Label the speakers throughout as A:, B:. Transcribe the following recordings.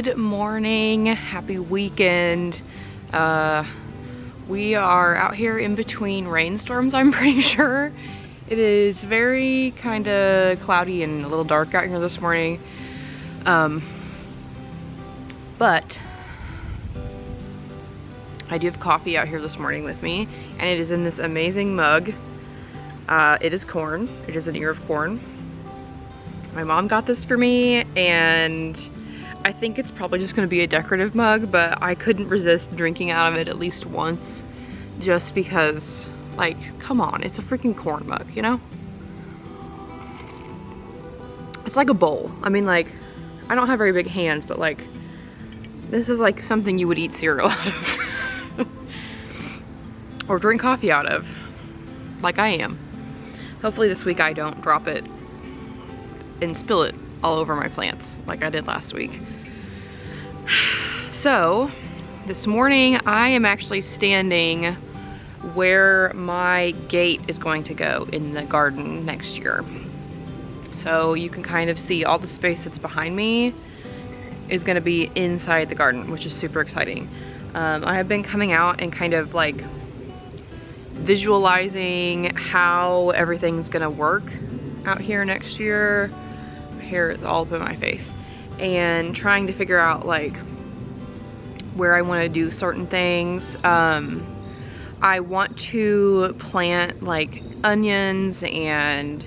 A: Good morning, happy weekend. We are out here in between rainstorms, I'm pretty sure. It is very kind of cloudy and a little dark out here this morning. But I do have coffee out here this morning with me, and it is in this amazing mug. It is corn. It is an ear of corn. My mom got this for me, and I think it's probably just gonna be a decorative mug, but I couldn't resist drinking out of it at least once, just because, like, come on, it's a freaking corn mug, you know? It's like a bowl. I mean, like, I don't have very big hands, but like, this is like something you would eat cereal out of. Or drink coffee out of, like I am. Hopefully this week I don't drop it and spill it all over my plants like I did last week. So this morning I am actually standing where my gate is going to go in the garden next year. So you can kind of see all the space that's behind me is going to be inside the garden, which is super exciting. I have been coming out and kind of like visualizing how everything's gonna work out here next year. My hair is all up in my face, and trying to figure out like where I want to do certain things. I want to plant like onions and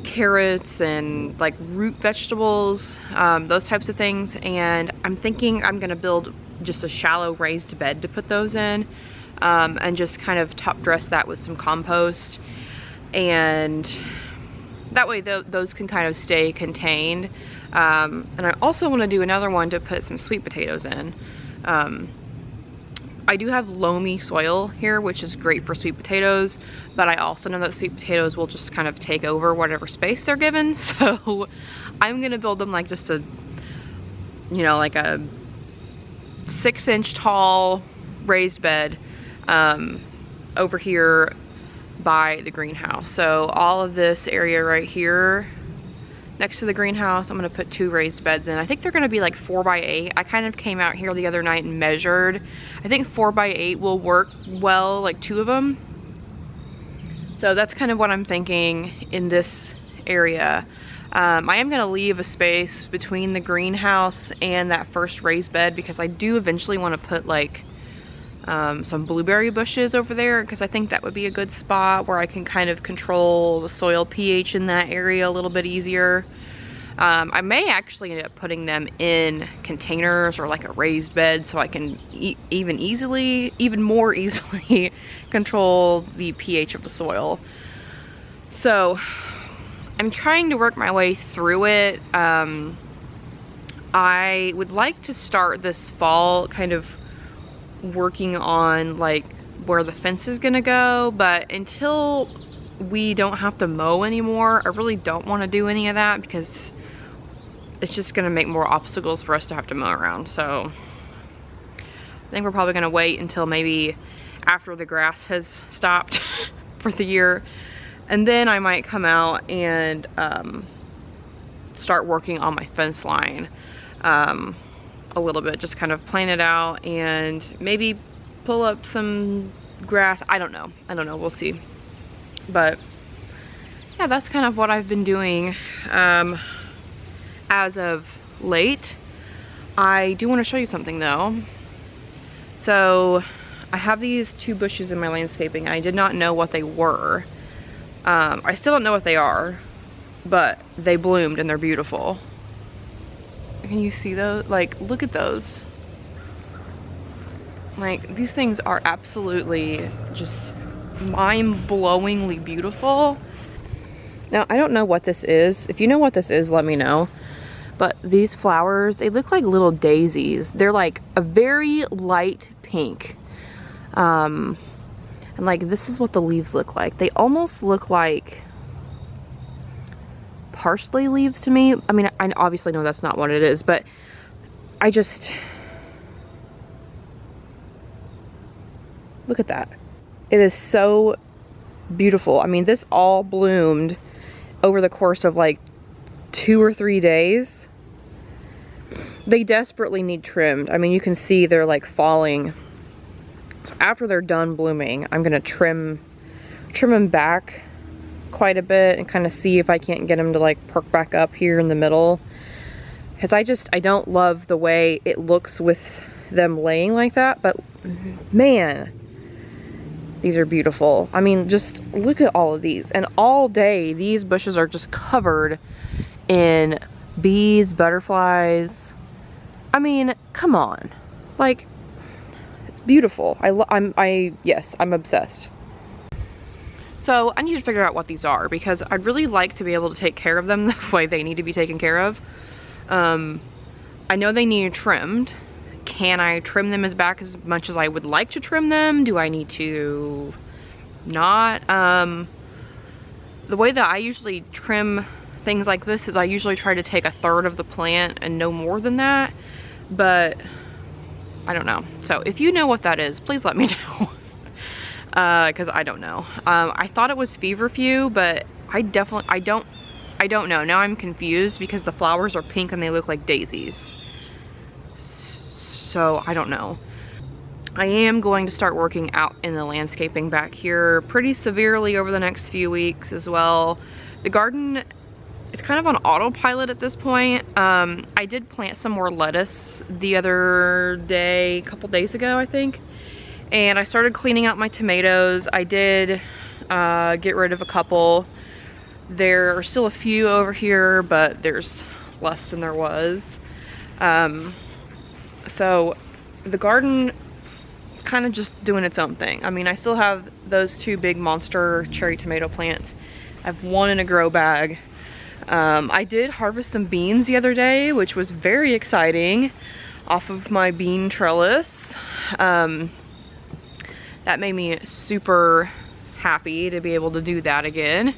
A: carrots and like root vegetables, those types of things, and I'm thinking I'm gonna build just a shallow raised bed to put those in. And just kind of top dress that with some compost, and that way those can kind of stay contained. And I also want to do another one to put some sweet potatoes in. I do have loamy soil here, which is great for sweet potatoes, but I also know that sweet potatoes will just kind of take over whatever space they're given. So I'm gonna build them like just a, you know, like a 6-inch tall raised bed over here by the greenhouse. So all of this area right here next to the greenhouse, I'm gonna put 2 raised beds in. I think they're gonna be like 4x8. I kind of came out here the other night and measured. I think 4x8 will work well, like 2 of them. So that's kind of what I'm thinking in this area. I am gonna leave a space between the greenhouse and that first raised bed, because I do eventually want to put like some blueberry bushes over there, because I think that would be a good spot where I can kind of control the soil pH in that area a little bit easier. I may actually end up putting them in containers or like a raised bed, so I can even more easily control the pH of the soil. So I'm trying to work my way through it. I would like to start this fall kind of working on like where the fence is gonna go, but until we don't have to mow anymore, I really don't want to do any of that, because it's just gonna make more obstacles for us to have to mow around. So I think we're probably gonna wait until maybe after the grass has stopped for the year, and then I might come out and start working on my fence line a little bit, just kind of plan it out and maybe pull up some grass. I don't know, we'll see. But yeah, that's kind of what I've been doing as of late. I do want to show you something though. So I have these 2 bushes in my landscaping. I did not know what they were. I still don't know what they are, but they bloomed and they're beautiful. Can you see those? Like, look at those. Like, these things are absolutely just mind-blowingly beautiful. Now, I don't know what this is. If you know what this is, let me know. But these flowers, they look like little daisies. They're like a very light pink. And like, this is what the leaves look like. They almost look like parsley leaves to me. I mean, I obviously know that's not what it is, but I just, look at that. It is so beautiful. I mean, this all bloomed over the course of like 2 or 3 days. they desperately need trimmed. I mean, you can see they're like falling. So after they're done blooming, I'm gonna trim them back quite a bit and kind of see if I can't get them to like perk back up here in the middle. Because I don't love the way it looks with them laying like that, but man, these are beautiful. I mean, just look at all of these. And all day, these bushes are just covered in bees, butterflies. I mean, come on. Like, it's beautiful. Yes, I'm obsessed. So I need to figure out what these are because I'd really like to be able to take care of them the way they need to be taken care of. I know they need trimmed. Can I trim them back as much as I would like to trim them? Do I need to not? The way that I usually trim things like this is I usually try to take 1/3 of the plant and no more than that, but I don't know. So if you know what that is, please let me know. Because I don't know. I thought it was feverfew, but I don't know. Now I'm confused because the flowers are pink and they look like daisies. So I don't know. I am going to start working out in the landscaping back here pretty severely over the next few weeks as well. The garden, it's kind of on autopilot at this point. I did plant some more lettuce the other day, a couple days ago, I think. And I started cleaning out my tomatoes. I did get rid of a couple. There are still a few over here, but there's less than there was. So the garden kind of just doing its own thing. I mean, I still have those 2 big monster cherry tomato plants. I have 1 in a grow bag. I did harvest some beans the other day, which was very exciting, off of my bean trellis. That made me super happy to be able to do that again.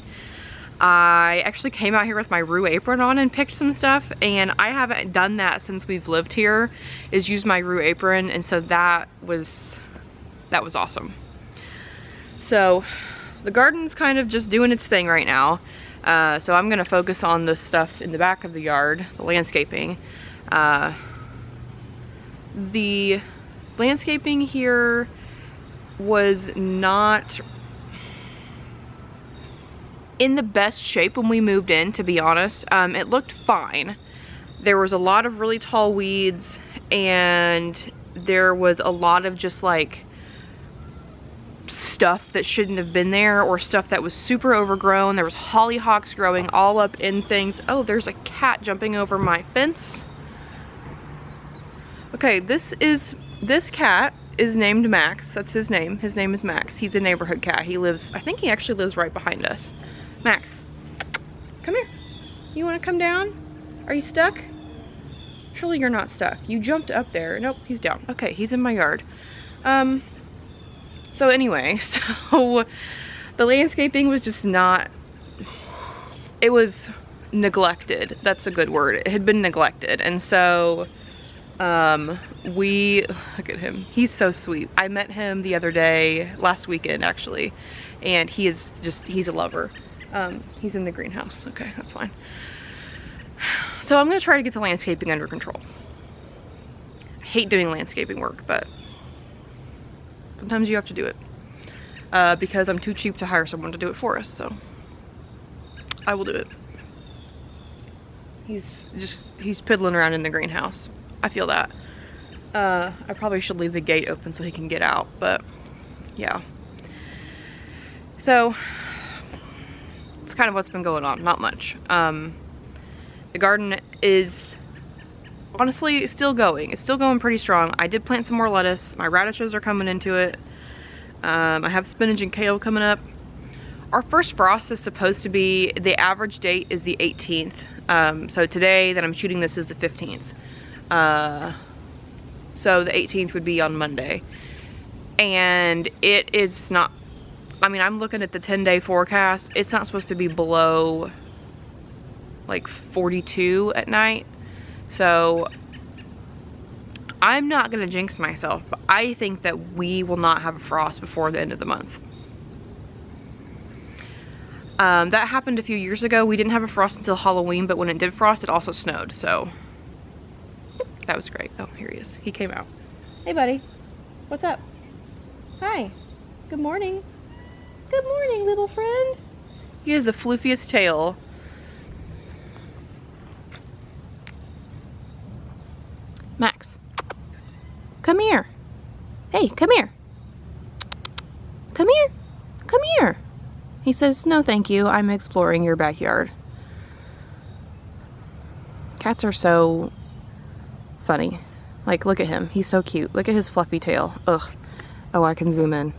A: I actually came out here with my Rue apron on and picked some stuff, and I haven't done that since we've lived here, is use my Rue apron, and so that was awesome. So the garden's kind of just doing its thing right now. So I'm gonna focus on the stuff in the back of the yard, the landscaping. The landscaping here was not in the best shape when we moved in, to be honest. It looked fine. There was a lot of really tall weeds, and there was a lot of just like stuff that shouldn't have been there, or stuff that was super overgrown. There was hollyhocks growing all up in things. Oh, there's a cat jumping over my fence. Okay, this cat is named Max. That's his name. His name is Max. He's a neighborhood cat. He lives, I think he actually lives right behind us. Max, come here. You want to come down? Are you stuck? Surely you're not stuck. You jumped up there. Nope, he's down. Okay, he's in my yard. So anyway, so the landscaping was just not, it was neglected. That's a good word. It had been neglected. And so look at him. He's so sweet. I met him the other day, last weekend actually, and he's a lover. He's in the greenhouse. Okay, that's fine. So I'm gonna try to get the landscaping under control. I hate doing landscaping work, but sometimes you have to do it. Because I'm too cheap to hire someone to do it for us, so I will do it. He's piddling around in the greenhouse. I feel that. I probably should leave the gate open so he can get out, but yeah. So it's kind of what's been going on, not much. The garden is honestly still going. It's still going pretty strong. I did plant some more lettuce. My radishes are coming into it. I have spinach and kale coming up. Our first frost is supposed to be, the average date is the 18th. So today that I'm shooting this is the 15th. So the 18th would be on Monday. And it is not, I mean, I'm looking at the 10-day forecast. It's not supposed to be below like 42 at night. So I'm not gonna jinx myself, but I think that we will not have a frost before the end of the month. That happened a few years ago. We didn't have a frost until Halloween, but when it did frost, it also snowed, so That was great. Oh, here he is. He came out. Hey, buddy. What's up? Hi. Good morning. Good morning, little friend. He has the floofiest tail. Max, come here. Hey, come here. Come here. Come here. He says, no thank you, I'm exploring your backyard. Cats are so funny. Like, look at him. He's so cute. Look at his fluffy tail. Ugh. Oh, I can zoom in.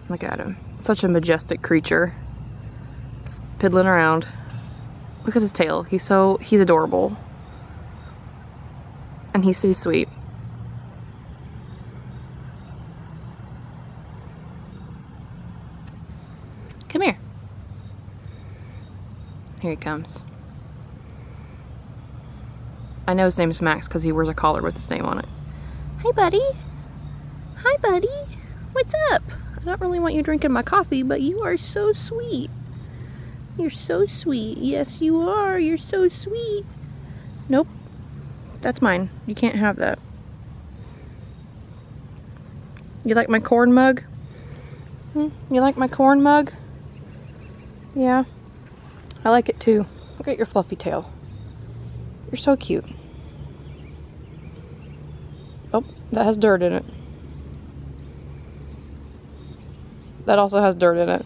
A: Look at him. Such a majestic creature. Just piddling around. Look at his tail. He's adorable. And he's so sweet. Come here. Here he comes. I know his name's Max because he wears a collar with his name on it. Hi, buddy. Hi, buddy. What's up? I don't really want you drinking my coffee, but you are so sweet. You're so sweet. Yes, you are. You're so sweet. Nope. That's mine. You can't have that. You like my corn mug? You like my corn mug? Yeah. I like it too. Look at your fluffy tail. You're so cute. Oh, that has dirt in it. That also has dirt in it.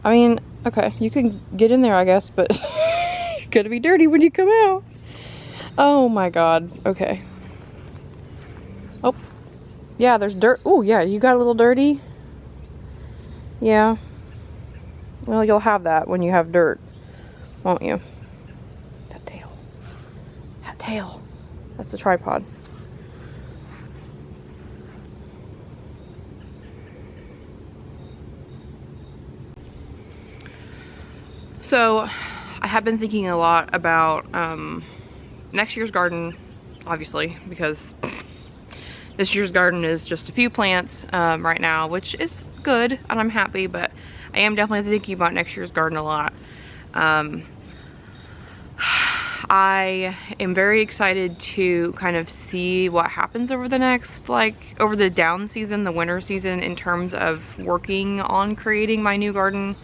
A: I mean, okay, you can get in there, I guess, but it's gonna be dirty when you come out. Oh my god. Okay. Oh. Yeah, there's dirt. Oh, yeah, you got a little dirty. Yeah. Well, you'll have that when you have dirt, won't you? That tail. That tail. That's the tripod. So, I have been thinking a lot about next year's garden, obviously, because this year's garden is just a few plants right now, which is good, and I'm happy, but I am definitely thinking about next year's garden a lot. I am very excited to kind of see what happens over the next, over the down season, the winter season, in terms of working on creating my new garden.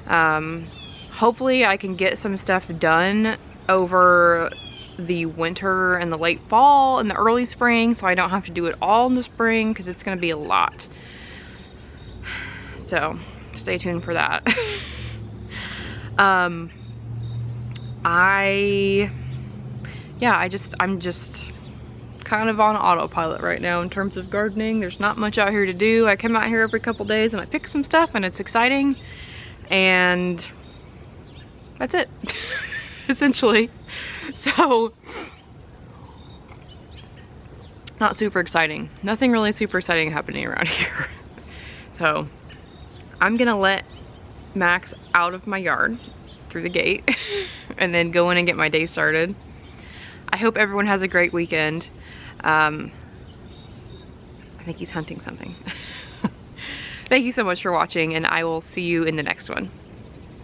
A: Hopefully I can get some stuff done over the winter and the late fall and the early spring, so I don't have to do it all in the spring, because it's going to be a lot. So stay tuned for that. I'm just kind of on autopilot right now in terms of gardening. There's not much out here to do. I come out here every couple days and I pick some stuff, and it's exciting, and that's it. Essentially. So, not super exciting. Nothing really super exciting happening around here. So, I'm gonna let Max out of my yard through the gate and then go in and get my day started. I hope everyone has a great weekend. I think he's hunting something. Thank you so much for watching, and I will see you in the next one.